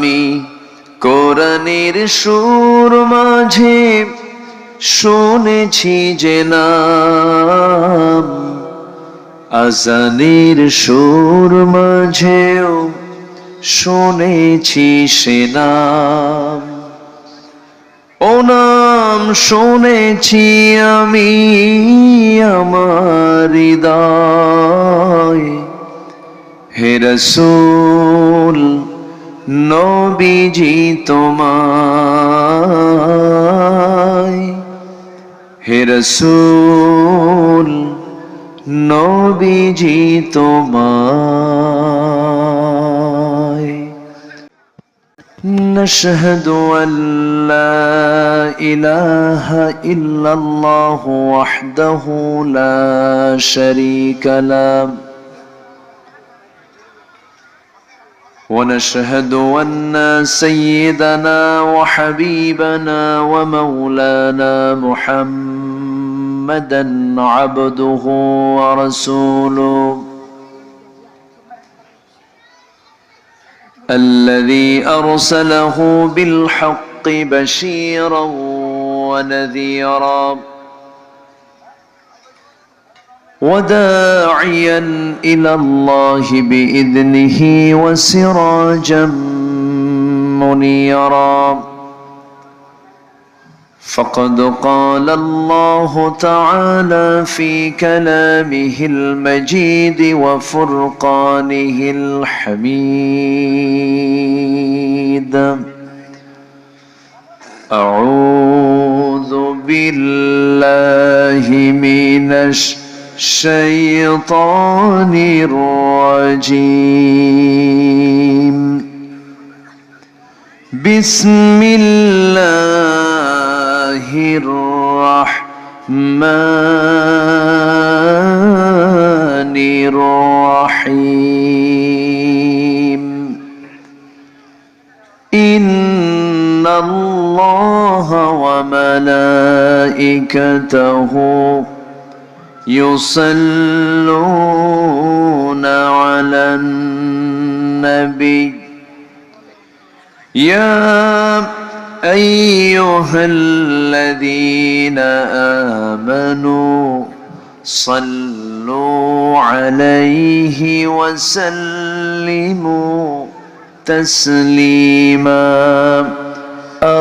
আমি কোরআনের সুর মাঝে শুনেছি যে নাম, আজানের সুর মাঝেও শুনেছি সে নাম। ও নাম শুনেছি আমি আমার হৃদয়, হে রাসূল নবীজি তোমায়, হে রাসূল নবীজি তোমায়। নাশহাদু আল্লা ইলাহা ইল্লাল্লাহু ওয়াহদাহু লা শারীকা লাহু ونشهد أن سيدنا وحبيبنا ومولانا محمدا عبده ورسوله الذي أرسله بالحق بشيرا ونذيرا وداعيا إلى الله بإذنه وسراجا منيرا فقد قال الله تعالى في كلامه المجيد وفرقانه الحميد: أعوذ بالله من الشيطان الرجيم. بسم الله الرحمن الرحيم. إن الله وملائكته يصلون على النبي يا أيها الذين آمنوا صلوا عليه وسلموا تسليما.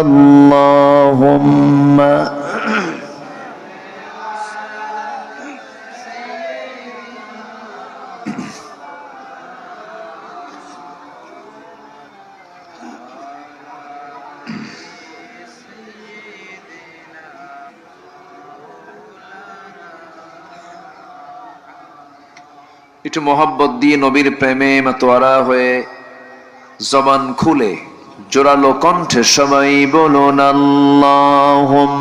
اللهم একটু মোহাব্বত দিয়ে নবীর প্রেমে মাতোয়ারা হয়ে জবান খুলে জোরালো কণ্ঠে সবাই বলুন আল্লাহুম্মা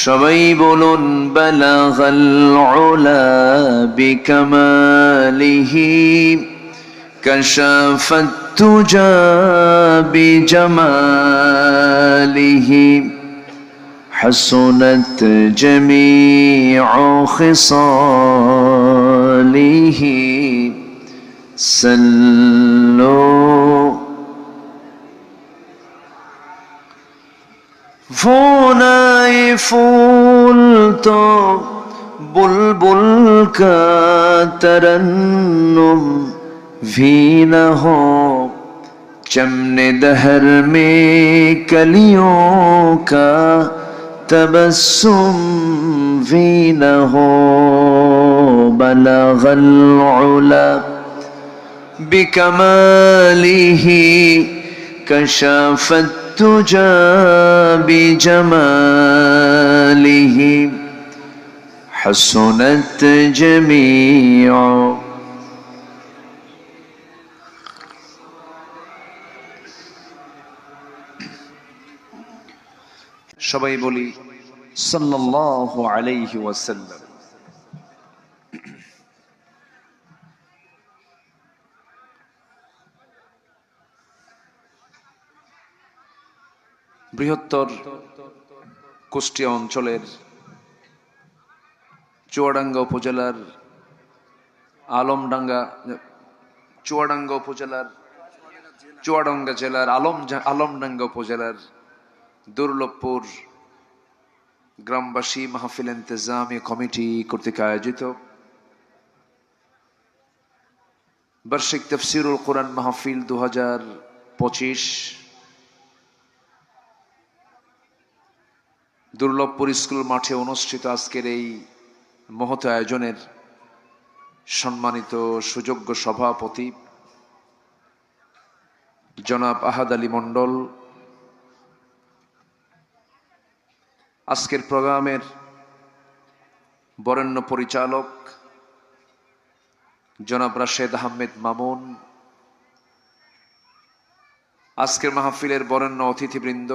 সবাই বলুন বালাগাল উলা বিকামালিহি কাশাফাত তুজা বিজামালিহি হাসুনাত জামিউ খিসালিহি সাল্লু ফোনায় ফুল তো বুলবুল কা तरन्नुम भी न हो, चमने दहर में कलियों का तबस्सुम भी न हो। बलगल उला बिकमालिही कशफत तुजा बिजमालिही हसनत जमीउ। সবাই বলি সাল্লাল্লাহু আলাইহি ওয়াসাল্লাম। বৃহত্তর কুষ্টিয়া অঞ্চলের চুয়াডাঙ্গা উপজেলার চুয়াডাঙ্গা জেলার আলমডাঙ্গা উপজেলার দুর্লভপুর গ্রামবাসী মাহফিল ইন্তেজামি কমিটি কর্তৃক আয়োজিত বার্ষিক তাফসীরুল কোরআন মাহফিল 2025 দুর্লভপুর স্কুল মাঠে অনুষ্ঠিত আজকের এই মহৎ আয়োজনের সম্মানিত সুযোগ্য সভাপতি জনাব আহাদ আলী মন্ডল, আজকের প্রোগ্রামের বরেণ্য পরিচালক জনাব রাশেদ আহমেদ মামুন, আজকের মাহফিলের বরেণ্য অতিথিবৃন্দ,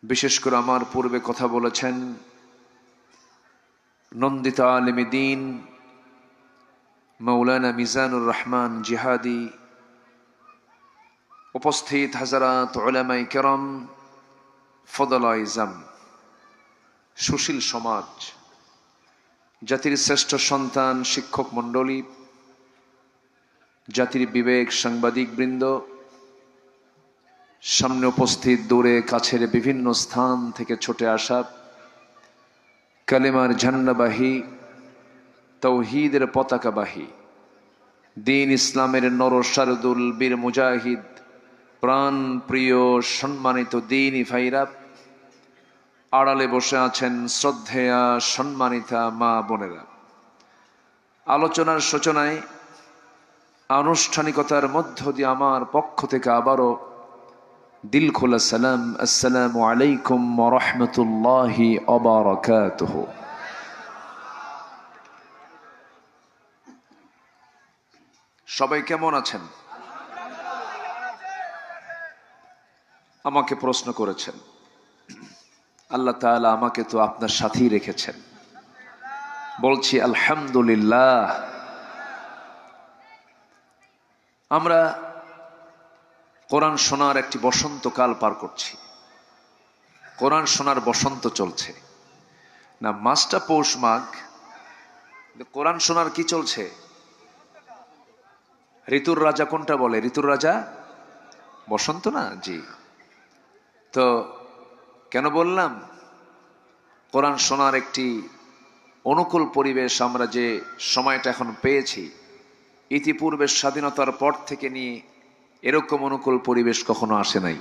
বিশেষ করে আমার পূর্বে কথা বলেছেন নন্দিত আলেমে দ্বীন মৌলানা মিজানুর রহমান জিহাদি, উপস্থিত হাজারাত উলামায়ে কেরাম, ফদলায়ে ইজাম, সুশীল সমাজ, জাতির শ্রেষ্ঠ সন্তান শিক্ষক মণ্ডলী, জাতির বিবেক সাংবাদিক বৃন্দ, সামনে উপস্থিত দূরে কাছের বিভিন্ন স্থান থেকে ছুটে আসা কালেমার ঝান্ডাবাহী, তাওহীদের পতাকাবাহী, দ্বীন ইসলামের নরসারদুল বীর মুজাহিদ, প্রাণ প্রিয় সম্মানিত দ্বীনি ভাইরা, আড়ালে বসে আছেন শ্রদ্ধেয়া সম্মানিতা মা বোনেরা, আলোচনার সূচনায় আনুষ্ঠানিকতার মধ্য দিয়ে আমার পক্ষ থেকে আবারও দিল খোলা সালাম, আসসালামু আলাইকুম ওয়া রাহমাতুল্লাহি ওয়া বারাকাতুহু। সবাই কেমন আছেন? আমাকে প্রশ্ন করেছেন, আল্লাহ তাআলা আমাকে তো আপনার সাথেই রেখেছেন। বলছি আলহামদুলিল্লাহ। আমরা কোরআন শোনার একটি বসন্তকাল পার করছি। কোরআন শোনার বসন্ত চলছে না, মাসটা পৌষ মাঘ, কোরআন শোনার কি চলছে? ঋতুর রাজা কোনটা বলে? ঋতুর রাজা বসন্ত না? জি। তো কেন বললাম? কোরআন শোনার একটি অনুকূল পরিবেশ আমরা যে সময়টা এখন পেয়েছি, ইতিপূর্বে স্বাধীনতার পর থেকে নিয়ে এরকম অনুকূল পরিবেশ কখনো আসে নাই।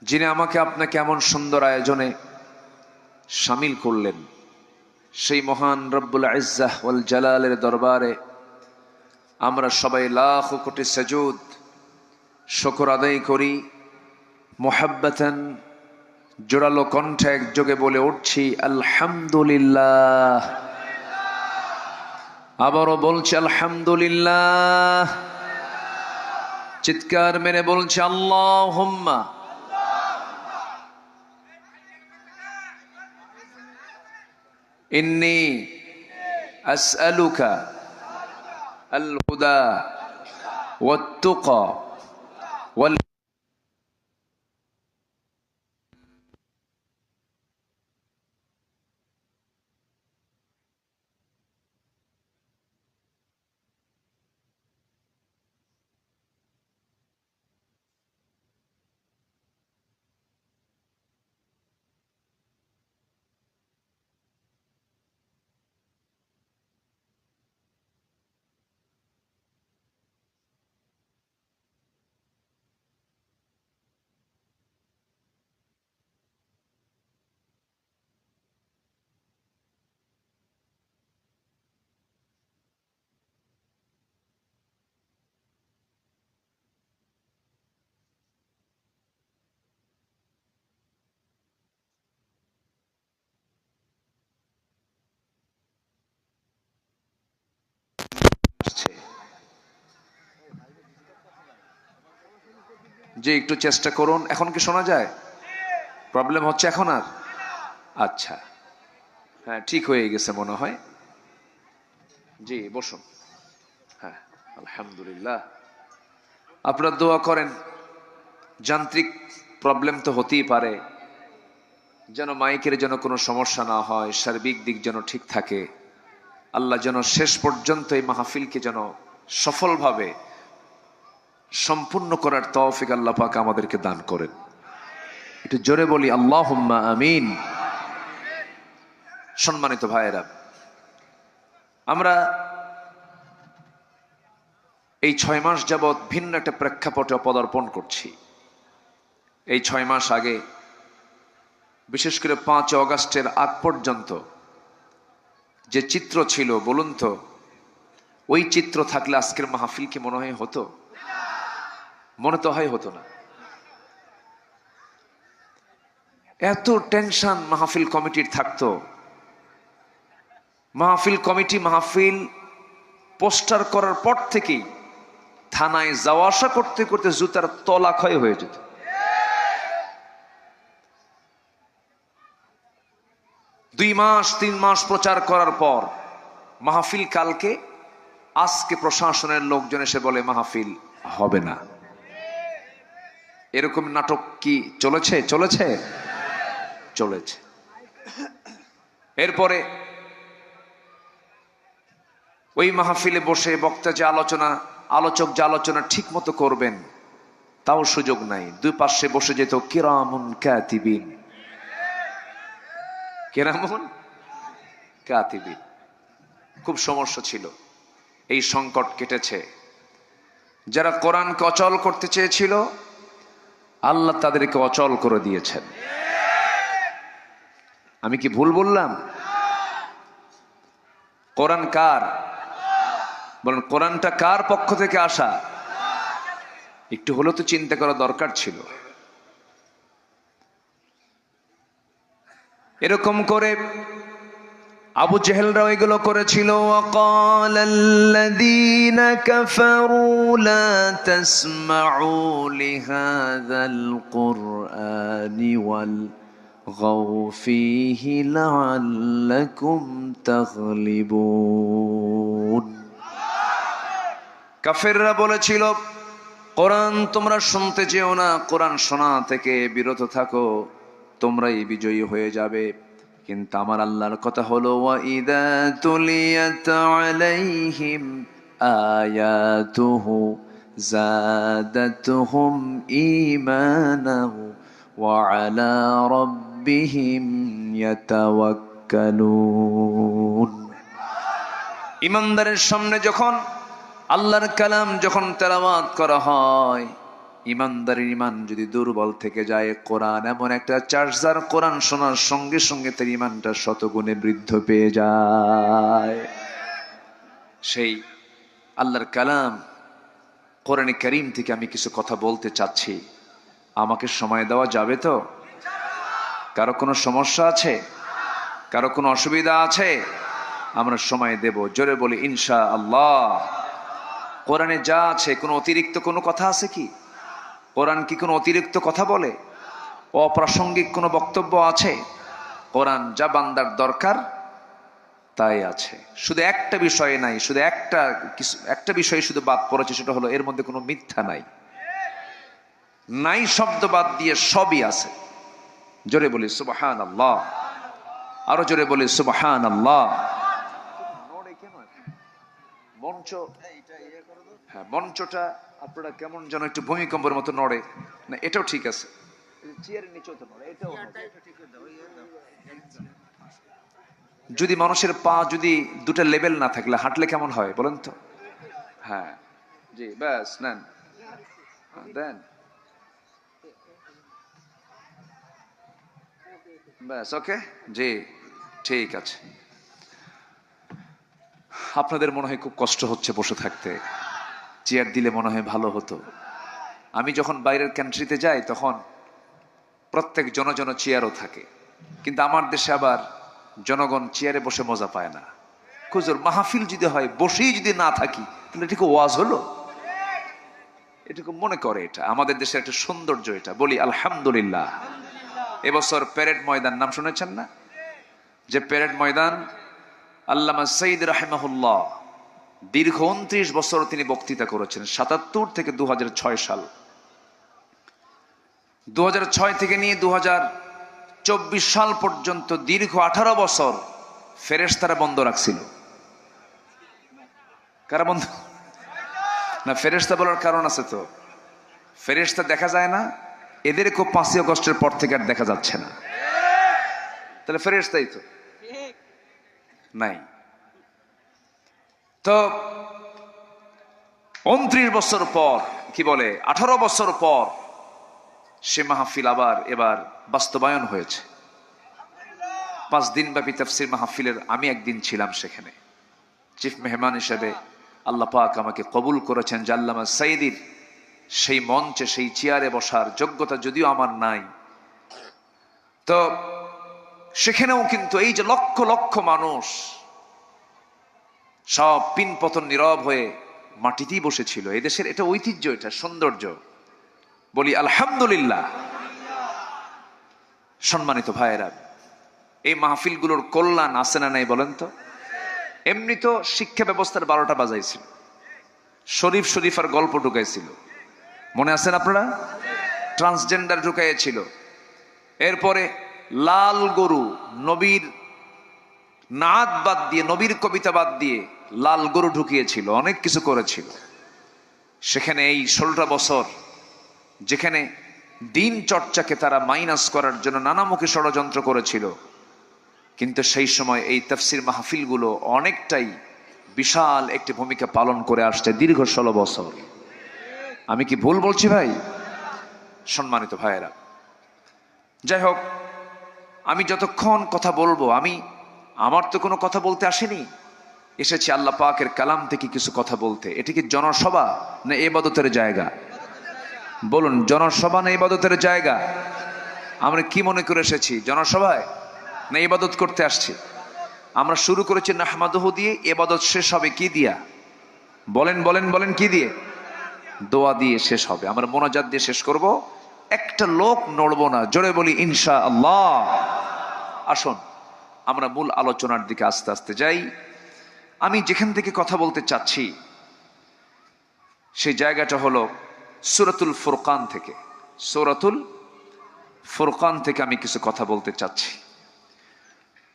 যিনি আমাকে আপনাকে এমন সুন্দর আয়োজনে শামিল করলেন, সেই মহান রব্বুল ইজ্জাহ ওয়াল জালালের দরবারে আমরা সবাই লাখ কোটি সাজুদ শুকর আদায় করি। মুহাব্বাতান জোরালো কণ্ঠে একযোগে বলে উঠছি আলহামদুলিল্লাহ। আবারও বলছি আলহামদুলিল্লাহ। চিৎকার মেরে বলছি আল্লাহুম্মা। ইন্নী আসআলুকা আল হুদা ওয়াত তুকা ওয়াল যে একটু চেষ্টা করুন। এখন কি শোনা যায়? প্রবলেম হচ্ছে এখন আর? আচ্ছা, হ্যাঁ ঠিক হয়ে গেছে মনে হয়। জি বসুন। হ্যাঁ আলহামদুলিল্লাহ। আপনারা দোয়া করেন, যান্ত্রিক প্রবলেম তো হতেই পারে, যেন মাইকের যেন কোনো সমস্যা না হয়, সার্বিক দিক যেন ঠিক থাকে। আল্লাহ যেন শেষ পর্যন্ত এই মাহফিলকে যেন সফলভাবে সম্পূর্ণ করার তৌফিক আল্লাহ পাক আমাদেরকে দান করেন। একটু জোরে বলি আল্লাহুম্মা আমিন। সম্মানিত ভাইয়েরা, আমরা এই 6 মাস যাবৎ ভিন্ন একটা প্রেক্ষাপটে পদার্পণ করছি। এই 6 মাস আগে, বিশেষ করে 5 অগাস্টের আগ পর্যন্ত যে চিত্র ছিল, বলুন তো ওই চিত্র থাকলে আজকের মাহফিল কি মনে হয় হতো? মনে তো হয় হতো না। এত টেনশন মাহফিল কমিটির থাকতো। মাহফিল কমিটি মাহফিল পোস্টার করার পর থেকেই থানায় যাওয়া আসা করতে করতে জুতার তলা ক্ষয় হয়ে যেত। দুই মাস 3 মাস প্রচার করার পর মাহফিল কালকে, আজকে প্রশাসনের লোকজন এসে বলে মাহফিল হবে না। এরকম নাটক কি চলেছে? চলেছে। এরপরে ওই মাহফিলে বসে বক্তা যে আলোচক যে আলোচনা ঠিক মতো করবেন তাও সুযোগ নাই। দুই পাশে বসে যেত কিরামুন কাতিবিন। খুব সমস্যা ছিল। এই সংকট কেটেছে। যারা কোরআনকে অচল করতে চেয়েছিল, আল্লাহ তাদেরকে অচল করে দিয়েছেন। আমি কি ভুল বললাম? কোরআন কার? বলেন, কোরআনটা কার পক্ষ থেকে আসা? একটু হলেও তো চিন্তা করা দরকার ছিল। এরকম করে আবু জেহেলরা এগুলো করেছিল। وقال الذين كفروا لا تسمعوا لهذا القرآن والغوا فيه لعلكم تغلبون। কাফেররা বলেছিল, কোরআন তোমরা শুনতে যেও না, কোরআন শোনা থেকে বিরত থাকো, তোমরাই বিজয়ী হয়ে যাবে। কিন্তু আমার আল্লাহর কথা হলো, ওয়াইদা তুলিয়াত আলাইহিম আয়াতুহু যাদাতুহুম ঈমানাহু ওয়া আলা রাব্বিহিম ইয়াতাওয়াক্কালুন। ঈমানদারের সামনে যখন আল্লাহর কালাম যখন তেলাওয়াত করা হয়, ইমানদারের ইমান যদি দুর্বল থেকে যায়, কোরআন এমন একটা চার্জার, কোরআন শোনার সঙ্গে সঙ্গে তার ইমানটা শতগুণে বৃদ্ধি পেয়ে যায়। সেই আল্লাহর কালাম কোরআনে কারীম থেকে আমি কিছু কথা বলতে চাচ্ছি। আমাকে সময় দেওয়া যাবে তো? কারো কোনো সমস্যা আছে? কারো কোনো অসুবিধা আছে? আমরা সময় দেব। জোরে বলি ইনশাআল্লাহ। কোরআনে যা আছে, কোনো অতিরিক্ত কোনো কথা আছে কি? কোরআন কি কোনো অতিরিক্ত কথা বলে? অপ্রাসঙ্গিক কোনো বক্তব্য আছে? কোরআন যা বান্দার দরকার তাই আছে। শুধু একটা বিষয়ে নাই, শুধু একটা বিষয়ে শুধু বাদ পড়েছে, সেটা হলো এর মধ্যে কোনো মিথ্যা নাই। নাই শব্দ বাদ দিয়ে সবই আছে। জোরে বলি সুবহানাল্লাহ। আরো জোরে বলি সুবহানাল্লাহ। মঞ্চটা আপনারা কেমন যেন একটু ভূমিকম্পের মতো নড়ে না? এটাও ঠিক আছে। যদি মানুষের পা যদি দুটা লেভেল না থাকলে হাঁটলে কেমন হয় বলেন তো? হ্যাঁ জি, ব্যাস নেন, দেন, ব্যাস, ওকে জি, ঠিক আছে। আপনাদের মনে হয় খুব কষ্ট হচ্ছে বসে থাকতে, চেয়ার দিলে মনে হয় ভালো হতো। আমি যখন বাইরের কান্ট্রিতে যাই তখন প্রত্যেক জন চেয়ারও থাকে, কিন্তু আমার দেশে আবার জনগণ চেয়ারে বসে মজা পায় না। হুজুর, মাহফিল যদি হয় বসেই যদি না থাকি তাহলে এটুকু ওয়াজ হলো? এটুকু মনে করে এটা আমাদের দেশের একটা সৌন্দর্য। এটা বলি আলহামদুলিল্লাহ। এবছর প্যারেড ময়দান নাম শুনেছেন না? যে প্যারেড ময়দান আল্লামা সাইদ রাহিমাহুল্লাহ দীর্ঘ 29 বছর তিনি বক্তৃতা করেছেন, 77 থেকে 2006 সাল। 2006 থেকে নিয়ে 2024 সাল পর্যন্ত দীর্ঘ 18 বছর ফেরেশতারা বন্ধ রাখছিল। কারা বন্ধ? না, ফেরেশতা বলার কারণ আছে তো, ফেরেশতা দেখা যায় না, এদেরকেও 5ই আগস্টের পর থেকে আর দেখা যাচ্ছে না, তাহলে ফেরেশতাই তো নাই। তো 29 বছর পর, কি বলে 18 বছর পর সে মাহফিল আবার এবার বাস্তবায়ন হয়েছে। 5 দিন ব্যাপী তাফসীর মাহফিলের আমি একদিন ছিলাম সেখানে চিফ মেহমান হিসেবে। আল্লাহ পাক আমাকে কবুল করেছেন যে আল্লামা সাইদির সেই মঞ্চে, সেই চেয়ারে বসার যোগ্যতা যদিও আমার নাই, তো সেখানেও কিন্তু এই যে লক্ষ লক্ষ মানুষ সব পিনপতন নীরব হয়ে মাটিতেই বসেছিল। এই দেশের এটা ঐতিহ্য, এটা সৌন্দর্য, বলি আলহামদুলিল্লাহ। সম্মানিত ভাইয়েরা, এই মাহফিলগুলোর কল্যাণ আছে না নাই বলেন তো? এমনি তো শিক্ষা ব্যবস্থার 12টা বাজাইছিল, শরীফার গল্প ঢুকাইছিল, মনে আছেন আপনারা? ট্রান্সজেন্ডার ঢুকাইছিল, এরপরে লাল গরু, নবীর নাত বাদ দিয়ে, নবীর কবিতা বাদ দিয়ে লাল গরু ঢুকিয়েছিল, অনেক কিছু করেছিল। সেখানে এই 16টা বছর যেখানে দিন চর্চাকে তারা মাইনাস করার জন্য নানামুখী ষড়যন্ত্র করেছিল, কিন্তু সেই সময় এই তাফসীর মাহফিলগুলো অনেকটাই বিশাল একটি ভূমিকা পালন করে আসছে দীর্ঘ 16 বছর। আমি কি ভুল বলছি ভাই? সম্মানিত ভাইয়েরা, যাই হোক, আমি যতক্ষণ কথা বলবো, আমার তো কোনো কথা বলতে আসেনি, এসেছি আল্লাহ পাকের কালাম থেকে কিছু কথা বলতে। এটি কি জনসভা না ইবাদতের জায়গা? বলুন, জনসভা না ইবাদতের জায়গা? আমরা কি মনে করে এসেছি, জনসভায় না ইবাদত করতে আসছি? আমরা শুরু করেছি নাহমাদুহু দিয়ে, ইবাদত শেষ হবে কি দিয়া? বলেন বলেন বলেন, কি দিয়ে? দোয়া দিয়ে শেষ হবে। আমরা মোনাজাত দিয়ে শেষ করব, একটা লোক নড়বো না, জোরে বলি ইনশাআল্লাহ। আসুন আমরা মূল আলোচনার দিকে আস্তে আস্তে যাই। আমি যেখান থেকে কথা বলতে চাচ্ছি সেই জায়গাটা হলো সূরাতুল ফুরকান থেকে। সূরাতুল ফুরকান থেকে আমি কিছু কথা বলতে চাচ্ছি।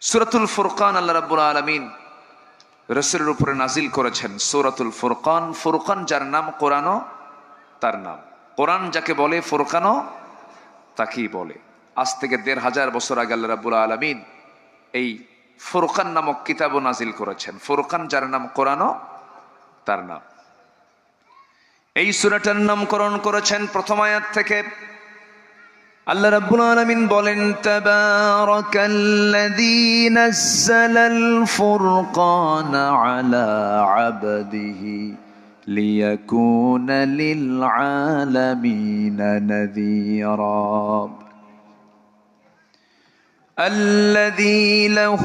সূরাতুল ফুরকান আল্লাহ রাব্বুল আলামিন রাসূলের উপরে নাজিল করেছেন। সূরাতুল ফুরকান, ফুরকান যার নাম, কোরআনও তার নাম। কোরআন যাকে বলে, ফুরকানও তাকেই বলে। আজ থেকে ১৫০০ বছর আগে আল্লাহ রাব্বুল আলামিন এই ফুরকান নামক কিতাবও নাজিল করেছেন। ফুরকান যার নাম, কোরআনও তার নাম। এই সূরাটার নামকরণ করেছেন প্রথম আয়াত থেকে। আল্লাহ রাব্বুল আলামিন বলেন, তাবারাকাল্লাযী নাযালাল ফুরকানা আলা আবদিহি লিয়াকুনা লিল আলামিনা নাযীরা الذي له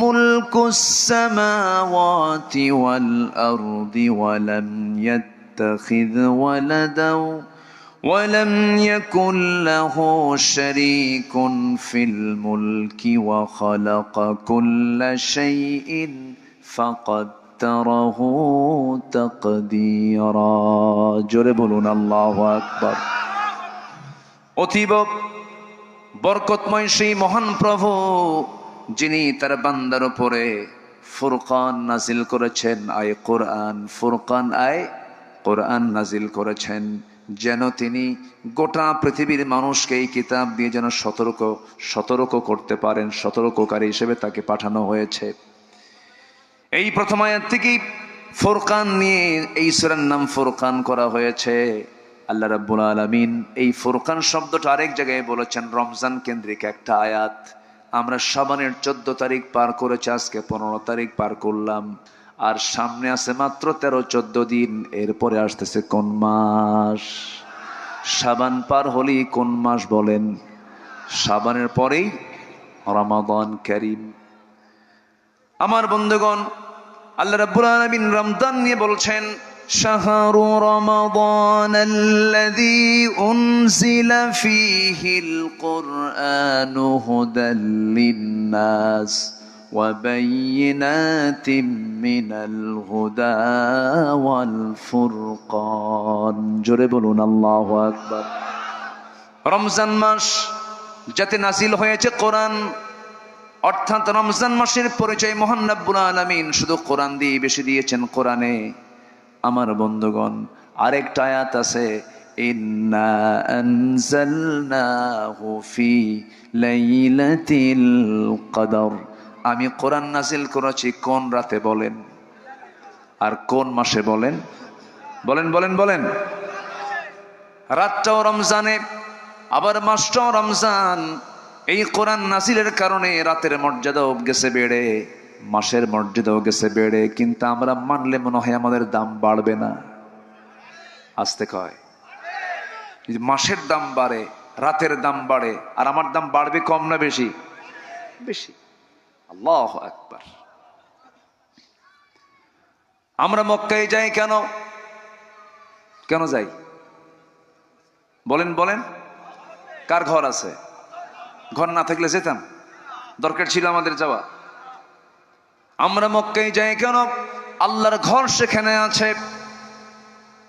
ملك السماوات والأرض ولم يتخذ ولدا ولم يكن له شريك في الملك وخلق كل شيء فقدره تقديرا জোরে বলুন আল্লাহু আকবার। অতীব বরকতময় সেই মহান প্রভু যিনি তার বান্দার উপরে ফুরকান নাজিল করেছেন, আয় কোরআন, ফুরকান আয় কোরআন নাজিল করেছেন, যেন তিনি গোটা পৃথিবীর মানুষকে এই কিতাব দিয়ে যেন সতর্ক করতে পারেন। সতর্ককারী হিসেবে তাকে পাঠানো হয়েছে। এই প্রথম আয়াত থেকেই ফুরকান নিয়ে এই সূরার নাম ফুরকান করা হয়েছে। আল্লাহ রাব্বুল আলামিন এই ফুরকান শব্দটা আরেক জায়গায় বলেছেন, রমজান কেন্দ্রিক একটা আয়াত। আমরা শাবানের 14 তারিখ পার করেছি, আজকে 15 তারিখ পার করলাম, আর সামনে আছে মাত্র 13-14 দিন। এরপরে আসতেছে কোন মাস? শাবান পার হলেই কোন মাস বলেন? শাবানের পরেই রমাদান কারীম। আমার বন্ধুগণ, আল্লাহ রাব্বুল আলামিন রমজান নিয়ে বলছেন, শাহরু রমাদান আল্লাযী উনজিলা ফীহিল কুরআনু হুদাল লিন্নাস وبينات من الهدى والفرقان জোরে বলুন আল্লাহু আকবার। রমজান মাস যাতে নাজিল হয়েছে কোরআন, অর্থাৎ রমজান মাসের পরিচয় মহান রব্বুল আলামিন শুধু কোরআন দিয়ে বেশি দিয়েছেন। কোরআনে আমার বন্ধুগণ আরেকটা আয়াত আছে, ইন্না আনজালনাহু ফি লাইলাতিল কদর। আমি কোরআন নাজিল করেছি কোন রাতে বলেন, আর কোন মাসে বলেন? বলেন বলেন বলেন। রাতটাও রমজানে, আবার মাসটাও রমজান। এই কোরআন নাজিলের কারণে রাতের মর্যাদাও গেছে বেড়ে, মাসের মর্যাদাও গেছে বেড়ে। কিন্তু আমরা মানলে মনে হয় আমাদের দাম বাড়বে না। আসতে কয় মাসের দাম বাড়ে, রাতের দাম বাড়ে, আর আমার দাম বাড়বে কম না বেশি? বেশি। আল্লাহু আকবার। আমরা মক্কায় যাই কেন? কেন যাই বলেন বলেন। কার ঘর আছে? ঘর না থাকলে যেতাম? দরকার ছিল আমাদের যাওয়া? আমরা মক্কায় যাই কেন? আল্লাহর ঘর সেখানে আছে,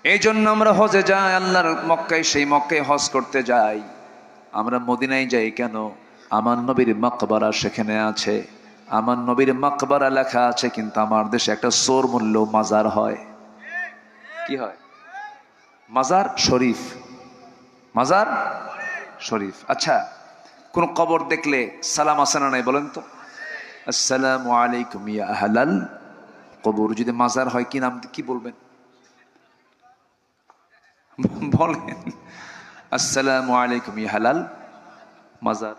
এই জন্য আমরা হজে যাই। আল্লাহর মক্কায়, সেই মক্কায় হজ করতে যাই। আমরা মদিনায় যাই কেন? আমার নবীর মাকবারা সেখানে আছে। আমার নবীর মাকবারা লেখা আছে, কিন্তু আমার দেশে একটা সোর মূল্য মাজার হয়। কি হয়? মাজার শরীফ। মাজার শরীফ। আচ্ছা, কোন কবর দেখলে সালাম আছে না নাই বলেন তো? আসসালামু আলাইকুম ইয়া আহলাল কবর। যদি মাজার হয় কি নাম, কি বলবেন? বলেন আসসালামু আলাইকুম ইয়া আহলাল মাজার।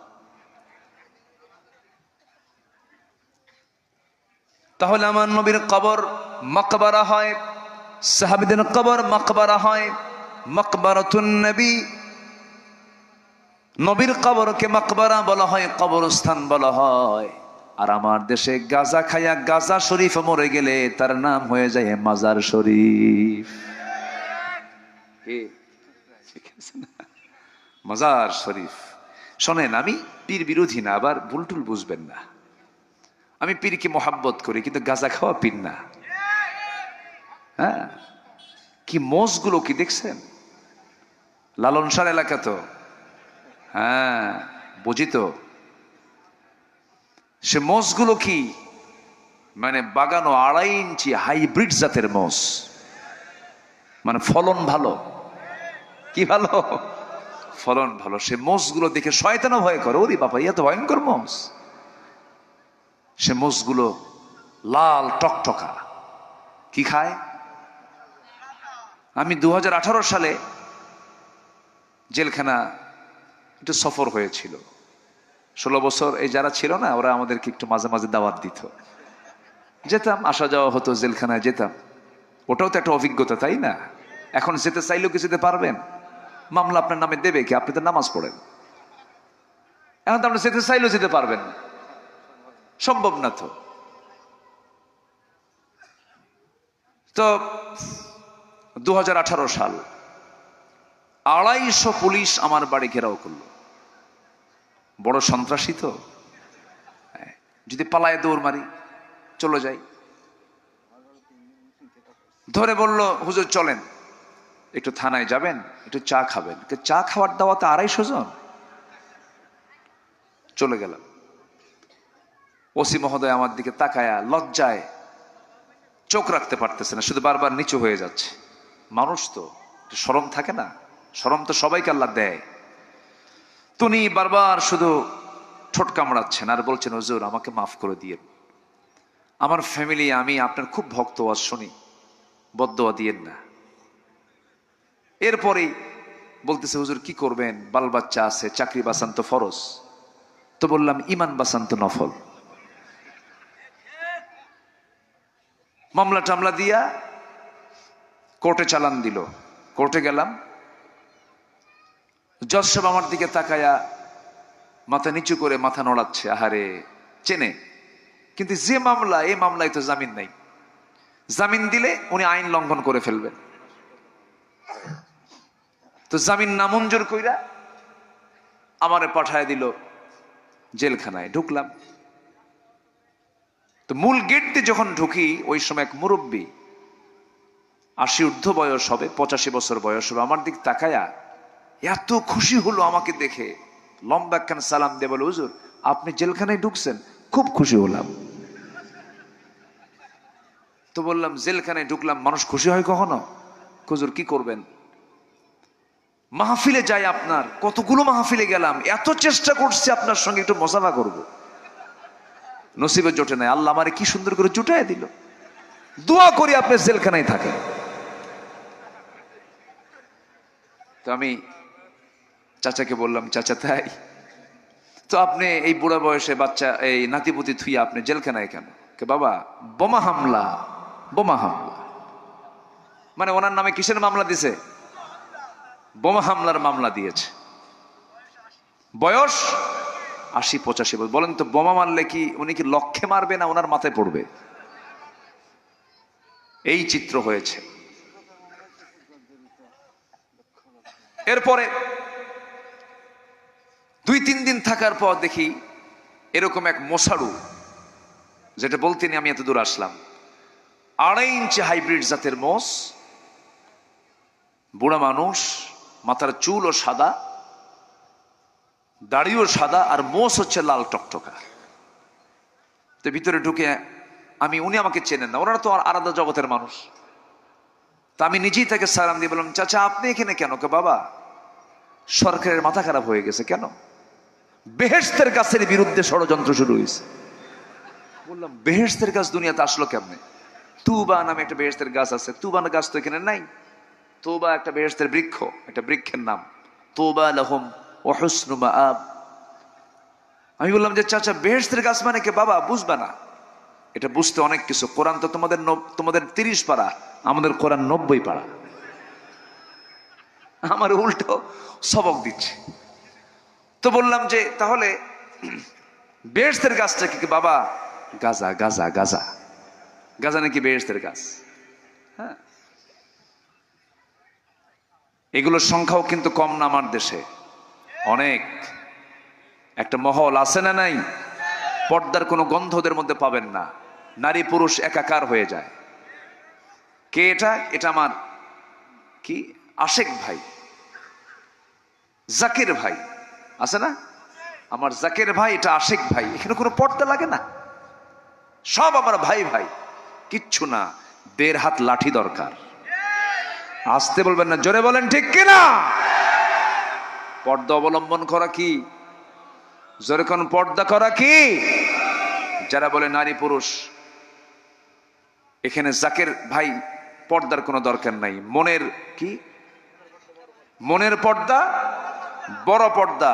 তাহলে আমার নবীর কবর মাকবারা হয়, সাহাবীদের কবর মাকবারা হয়। মাকবারাতুন নবী, নবীর কবরকে মাকবারা বলা হয়, কবরস্থান বলা হয়। আর আমার দেশে গাজা খায়া গাজা শরীফ মরে গেলে তার নাম হয়ে যায় মাজার শরীফ। মাজার শরীফ। শোনেন, আমি পীর বিরোধী না, আবার ভুলটুল বুঝবেন না। আমি পীরকে মোহাব্বত করি, কিন্তু গাজা খাওয়া পীর না। হ্যাঁ, কি মোষগুলো কি দেখছেন? লালন শাহ এলাকা তো, হ্যাঁ বুঝি তো। সে মোষগুলো কি মানে বাগানো 2.5 ইঞ্চি হাইব্রিড জাতের মোষ, মানে ফলন ভালো। কি ভালো? ফলন ভালো। সে মোষগুলো দেখে শয়তানও ভয় করে। ওরে বাবা, ইয়া তো ভয়ঙ্কর মোষ। সে মোষগুলো লাল টকটকা। কি খায়? আমি 2018 সালে জেলখানা একটু সফর হয়েছিল। 16 বছর এই যারা ছিল না, ওরা আমাদেরকে একটু মাঝে মাঝে দাওয়াত দিত। যেতাম, আসা যাওয়া হতো, জেলখানায় যেতাম। ওটাও তো একটা অভিজ্ঞতা, তাই না? এখন যেতে চাইলেও কি যেতে পারবেন? মামলা আপনার নামে দেবে কি? আপনি তো নামাজ পড়েন। এখন তো আপনি যেতে চাইলেও যেতে পারবেন না, সম্ভব না। তো 2018 সাল, 250 পুলিশ আমার বাড়ি ঘেরাও করলো। বড় সন্ত্রাসী তো, যদি পালায় দৌড় মারি, চলে যাই। ধরে বলল, হুজুর চলেন, একটু থানায় যাবেন, একটু চা খাবেন। চা খাওয়ার দাওয়াতে 250 জন। চলে গেলাম। ওসি মহোদয় আমার দিকে তাকায়া লজ্জায় চোখ রাখতে পারতেছে না, শুধু বারবার নিচু হয়ে যাচ্ছে। মানুষ তো, শরম থাকে না? শরম তো সবাইকে আল্লাহ দেয়। তিনি বারবার শুধু ঠোঁট কামড়াচ্ছেন আর বলছেন, হুজুর আমাকে মাফ করে দিয়েন, আমার ফ্যামিলি, আমি আপনার খুব ভক্ত, আজ শুনি, বদদোয়া দিয়েন না। এরপরেই বলতেছে, হুজুর কি করবেন, বাল বাচ্চা আছে, চাকরি বাঁচান তো ফরজ। তো বললাম, ইমান বাঁচান তো নফল। মামলা টামলা দিয়া কোর্টে চালান দিল। কোর্টে গেলাম, জজ সাহেব আমার দিকে তাকায়া মাথা নিচু করে মাথা নড়াচ্ছে। আহারে, চেনে, কিন্তু যে মামলা, এই মামলায় তো জামিন নাই। জামিন দিলে উনি আইন লঙ্ঘন করে ফেলবেন। তো জামিন নামঞ্জুর কইরা আমারে পাঠায় দিল জেলখানায়। ঢুকলাম, তো মূল গেট দিয়ে যখন ঢুকি ওই সময় এক মুরব্বী, 80 ঊর্ধ্ব বয়স হবে, 85 বছর বয়স হবে, আমার দিক তাকায়া এত খুশি হলো আমাকে দেখে, লম্বা একখান সালাম দিয়ে বলে, হুজুর আপনি জেলখানায় ঢুকছেন, খুব খুশি হলাম। তো বললাম, জেলখানায় ঢুকলাম, মানুষ খুশি হয় কখনো? হুজুর কি করবেন, মাহফিলে যাই, আপনার কতগুলো মাহফিলে গেলাম, এত চেষ্টা করছি আপনার সঙ্গে একটু মজাফা করব, নসিবে জোটে নাই, আল্লাহ আমারে কি সুন্দর করে জুটাই দিল, দোয়া করি আপনি জেলখানায় থাকেন। তো আমি চাচাকে বললাম, চাচা তাই? তো আপনি এই বুড়া বয়সে বাচ্চা, এই নাতিপুতি থুইয়া আপনি জেলখানায় কেন? কে বাবা, বোমা হামলা, বোমা হামলা। মানে ওনার নামে কিসের মামলা দিছে? বোমা হামলার মামলা দিয়েছে। বয়স 80-85 বছর। বলেন তো, বোমা মারলে কি উনি কি লক্ষ্যে মারবে না ওনার মাথায় পড়বে? এই চিত্র হয়েছে। এরপরে 2-3 দিন থাকার পর দেখি এরকম এক মশারু, যেটা বলতে নিয়ে আমি এত দূর আসলাম, 2.5 ইঞ্চি হাইব্রিড জাতের মোষ, বুড়া মানুষ, মাথার চুলও সাদা, দাড়িও সাদা, আর মোষ হচ্ছে লাল টকটকা। তো ভিতরে ঢুকে উনি আমাকে চেনেন না, ওনারা তো আলাদা জগতের মানুষ। তা আমি নিজেই তাকে সালাম দিয়ে বললাম, চাচা আপনি এখানে কেন? কে বাবা, সরকারের মাথা খারাপ হয়ে গেছে। কেন? বেহেশতের গাছের বিরুদ্ধে ষড়যন্ত্র শুরু হয়েছে। বললাম, বেহেশতের গাছ দুনিয়াতে আসলো কেমনে? তুবা নামে একটা বেহেশতের গাছ আছে, তুবা গাছ তো এখানে নাই। তোবা একটা বেহেশতের বৃক্ষ, একটা বৃক্ষের নাম, তোবা লাহুম ওয়া হুসনু মাআব। আমি বললাম যে চাচা বেহেশতের গাছ মানে কে? বাবা বুঝবা না, এটা বুঝতে অনেক কিছু। কোরআন তো তোমাদের 30 পারা, আমাদের কোরআন 90 পারা। আমার উল্টো সবক দিচ্ছে। তো বললাম যে তাহলে বেহেশতের গাছটা কি? বাবা গাজা, গাজা, গাজা, গাজা নাকি বেহেশতের গাছ। হ্যাঁ, এগুলোর সংখ্যাও কিন্তু কম না আমার দেশে, অনেক। একটা মহল আছে না নাই? পর্দার কোনো গন্ধ ওদের মধ্যে পাবেন না, নারী পুরুষ একাকার হয়ে যায়। কে এটা? এটা আমার কি আশেক ভাই, জাকির ভাই আছে না, আমার জাকির ভাই, এটা আশেক ভাই। এখানে কোনো পর্দা লাগে না, সব আমার ভাই ভাই, কিচ্ছু না। 1.5 হাত লাঠি দরকার। আসতে বলবেন না, জোরে বলেন ঠিক কিনা? পর্দা অবলম্বন করা কি? জোরে কোন পর্দা করা কি? যারা বলে নারী পুরুষ, এখানে জাকির ভাই পর্দার কোনো দরকার নাই। মনের কি? মনের পর্দা, বড় পর্দা,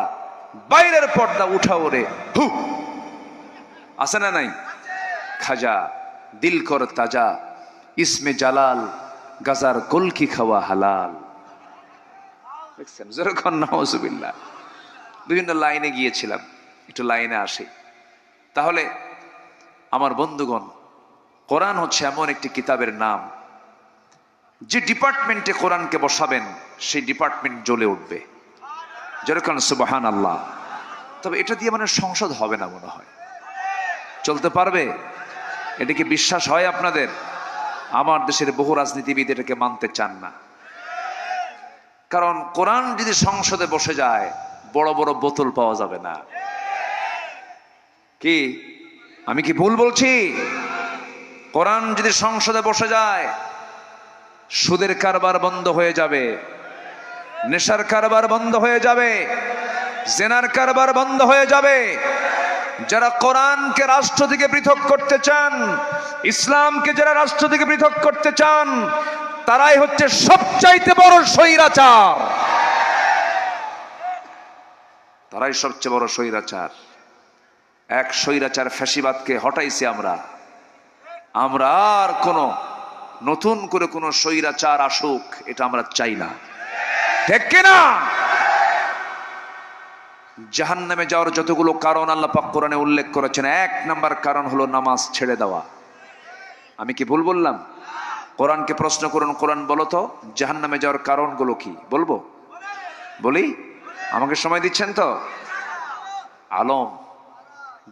বাইরের পর্দা উঠা ওরে হু আছে না নাই? খাজা দিল কর তাজা, ইসমে জালাল, গাজার কলকি খাওয়া হালাল। দেখছেন? যেরকম নাউজুবিল্লাহ। বিভিন্ন লাইনে গিয়েছিলাম, একটু লাইনে আসি। তাহলে আমার বন্ধুগণ, কোরআন হচ্ছে এমন একটি কিতাবের নাম, যে ডিপার্টমেন্টে কোরআনকে বসাবেন সেই ডিপার্টমেন্ট জ্বলে উঠবে। যেরকম সুবহানাল্লাহ। তবে এটা দিয়ে মানে সংসদ হবে না মনে হয়, চলতে পারবে? এটা কি বিশ্বাস হয় আপনাদের? আমার দেশের বহু রাজনীতিবিদ এটাকে মানতে চান না, কারণ কোরআন যদি সংসদে বসে যায় বড় বড় বোতল পাওয়া যাবে না। কি আমি কি ভুল বলছি? কোরআন যদি সংসদে বসে যায়, সুদের কারবার বন্ধ হয়ে যাবে, নেশার কারবার বন্ধ হয়ে যাবে, জেনার কারবার বন্ধ হয়ে যাবে। যারা কোরআনকে রাষ্ট্র থেকে পৃথক করতে চান, ইসলামকে যারা রাষ্ট্র থেকে পৃথক করতে চান, তারাই হচ্ছে সবচাইতে বড় স্বৈরাচার। তারাই সবচেয়ে বড় স্বৈরাচার। এক স্বৈরাচার ফ্যাসিবাদকে হটাইছি আমরা। আমরা আর কোন নতুন করে কোন স্বৈরাচার আসুক, এটা আমরা চাই না, ঠিক কিনা? জাহান্নামে যাওয়ার যতগুলো কারণ আল্লাহ পাক কোরআনে উল্লেখ করেছেন, 1 নাম্বার কারণ হলো নামাজ ছেড়ে দেওয়া। আমি কি ভুল বললাম? কোরআনকে প্রশ্ন করুন, কোরআন বলো তো জাহান্নামে যাওয়ার কারণগুলো কি? বলবো? বলি? আমাকে সময় দিচ্ছেন তো? আলম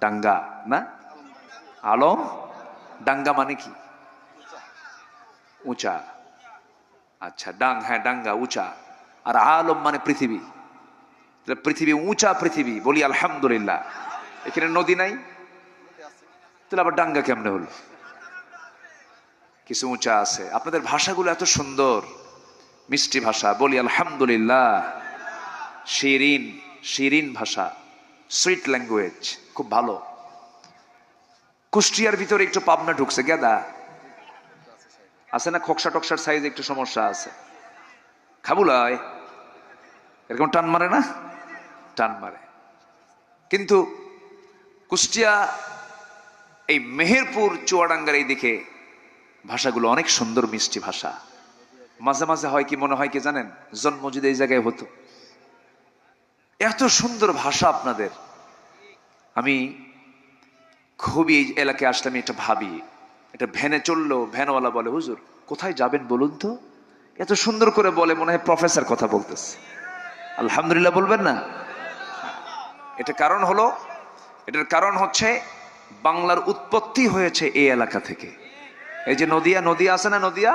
ডাঙ্গা না, আলম ডাঙ্গা মানে কি? উঁচা। আচ্ছা, হ্যাঁ ডাঙ্গা উঁচা। আর আলম মানে পৃথিবী। পৃথিবী উঁচা, পৃথিবী বলি আলহামদুলিল্লাহ। এখানে নদী নাই, তাহলে আবার ডাঙ্গা কেমনে হলো? কিছু উঁচা আছে। আপনাদের ভাষাগুলো এত সুন্দর, মিষ্টি ভাষা, বলি আলহামদুলিল্লাহ। শিরিন, শিরিন ভাষা, সুইট ল্যাঙ্গুয়েজ, খুব ভালো। কুষ্টিয়ার ভিতরে একটু পাবনা ঢুকছে, গেদা আছে না, খোকসা টকসার সাইজ একটু সমস্যা আছে। খাবুলায় এরকম টান মারে না? টান মারে। কিন্তু কুষ্টিয়া, এই মেহেরপুর, চুয়াডাঙ্গার এই দিকে ভাষাগুলো অনেক সুন্দর, মিষ্টি ভাষা। মাঝে মাঝে হয় কি, মনে হয় কি জানেন, জন্ম যদি এই জায়গায় হতো। এত সুন্দর ভাষা আপনাদের। আমি খুবই এই এলাকায় আসলে আমি এটা ভাবি, এটা ভ্যানে চললো, ভ্যানওয়ালা বলে, হুজুর কোথায় যাবেন বলুন তো? এত সুন্দর করে বলে, মনে হয় প্রফেসর কথা বলতেছে। আলহামদুলিল্লাহ বলবেন না? এটার কারণ হচ্ছে বাংলার উৎপত্তি হয়েছে এই এলাকা থেকে। এই যে নদিয়া আছে না, নদিয়া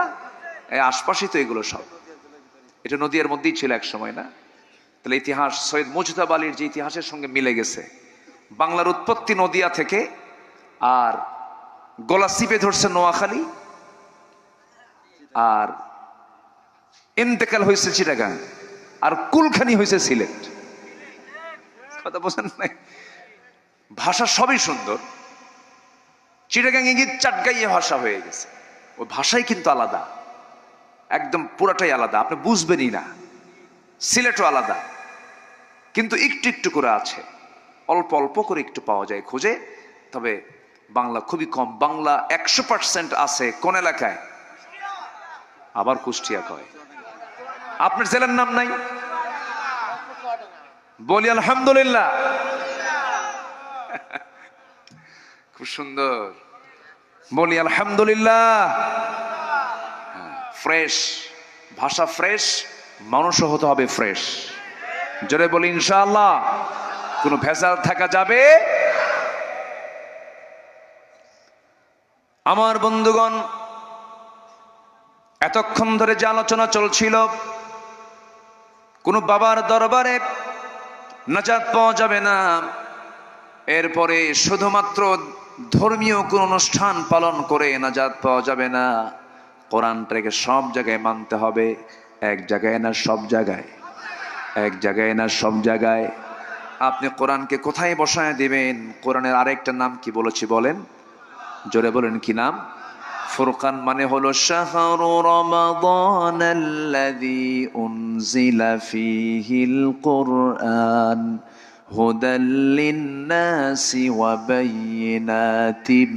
এই আশপাশই তো এগুলো সব। এটা নদিয়ার মধ্যেই ছিল এক সময়, না? তাহলে ইতিহাস সৈয়দ মুজতাবা আলীর যে ইতিহাসের সঙ্গে মিলে গেছে। বাংলার উৎপত্তি নদিয়া থেকে, আর গলা চিপে ধরছে নোয়াখালী, আর ইন্তেকাল হয়েছে চিটাগাং, আর কুলখানি হয়েছে সিলেট। কথা বোঝেন নাই? ভাষা সবই সুন্দর। চিটাগাং ইঙ্গিত চাটগাইয়ে ভাষা হয়ে গেছে। ওই ভাষাই কিন্তু আলাদা, একদম পুরাটাই আলাদা, আপনি বুঝবেনই না। সিলেটও আলাদা, কিন্তু একটু একটু করে আছে, অল্প অল্প করে একটু পাওয়া যায় খুঁজে। তবে বাংলা খুবই কম। বাংলা 100% আছে কোন এলাকায়? আবার কুষ্টিয়া কয়। আপনার জেলার নাম নাই? বলি আলহামদুলিল্লাহ। খুব সুন্দর, বলি আলহামদুলিল্লাহ। ফ্রেশ ভাষা, ফ্রেশ মানুষও হতে হবে ফ্রেশ। জোরে বলি ইনশাআল্লাহ। কোনো ভেজাল থাকা যাবে? আমার বন্ধুগণ, এতক্ষণ ধরে যে আলোচনা চলছিল, কোন বাবার দরবারে নাজাত পাওয়া যাবে না। এরপরে শুধুমাত্র ধর্মীয় কোন অনুষ্ঠান পালন করে নাজাত পাওয়া যাবে না। কোরআনটাকে সব জায়গায় মানতে হবে। এক জায়গায় না সব জায়গায়, এক জায়গায় না সব জায়গায়। আপনি কোরআনকে কোথায় বসায় দিবেন? কোরআনের আরেকটা নাম কি বলেছি বলেন? জোরে বলেন, কি নাম? ফুরকান মানে হলো শাহরু রমাদানাল্লাযী উনজিলা ফীহিল কুরআন হুদাল লিন-নাসি ওয়া বায়িনাতিম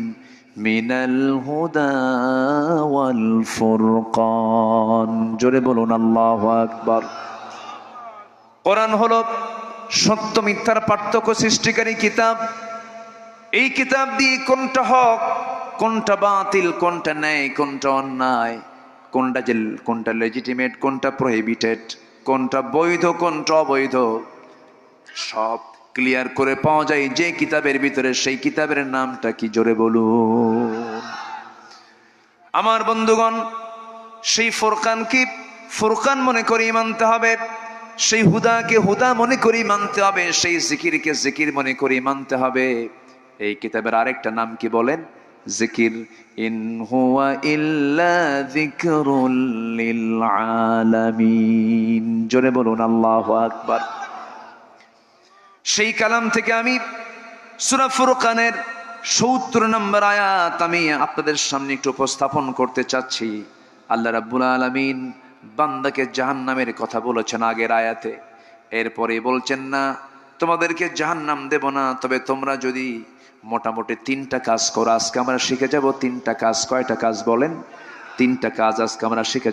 মিনাল হুদা ওয়াল ফুরকান। জোরে বলুন আল্লাহু আকবার। কোরআন হলো সত্য মিথ্যার পার্থক্য সৃষ্টিকারী কিতাব। এই কিতাব দিয়ে কোনটা হক, কোনটা বাতিল, কোনটা ন্যায়, কোনটা অন্যায়, কোনটা লেজিটিমেট, কোনটা প্রহিবিটেড, কোনটা বৈধ, কোনটা অবৈধ, সব ক্লিয়ার করে পাওয়া যায় যে কিতাবের ভিতরে। সেই কিতাবের নামটা কি? জোরে বলুন। আমার বন্ধুগণ, সেই ফুরকানকে ফুরকান মনে করে মানতে হবে, সেই হুদাকে হুদা মনে করে মানতে হবে, সেই জিকিরকে জিকির মনে করে মানতে হবে। এই কিতাবের আরেকটা নাম কি বলেন? জিকির। ইন হুয়া ইল্লা যিকরুল লিল আলামিন। জোরে বলুন আল্লাহু আকবার। সেই কালাম থেকে আমি সূরা ফুরকানের ৭০ নম্বর আয়াত আমি আপনাদের সামনে একটু উপস্থাপন করতে চাচ্ছি। আল্লাহ রাব্বুল আলামিন বান্দাকে জাহান্নামের কথা বলেছেন আগের আয়াতে। এরপরে বলছেন, না তোমাদেরকে জাহান্নাম দেব না, তবে তোমরা যদি মোটামুটি 3টা কাজ করো। আজকে আমরা শিখে যাব 3টা কাজ। কয়টা কাজ বলেন? 3টা কাজ আজকে আমরা শিখে যাব।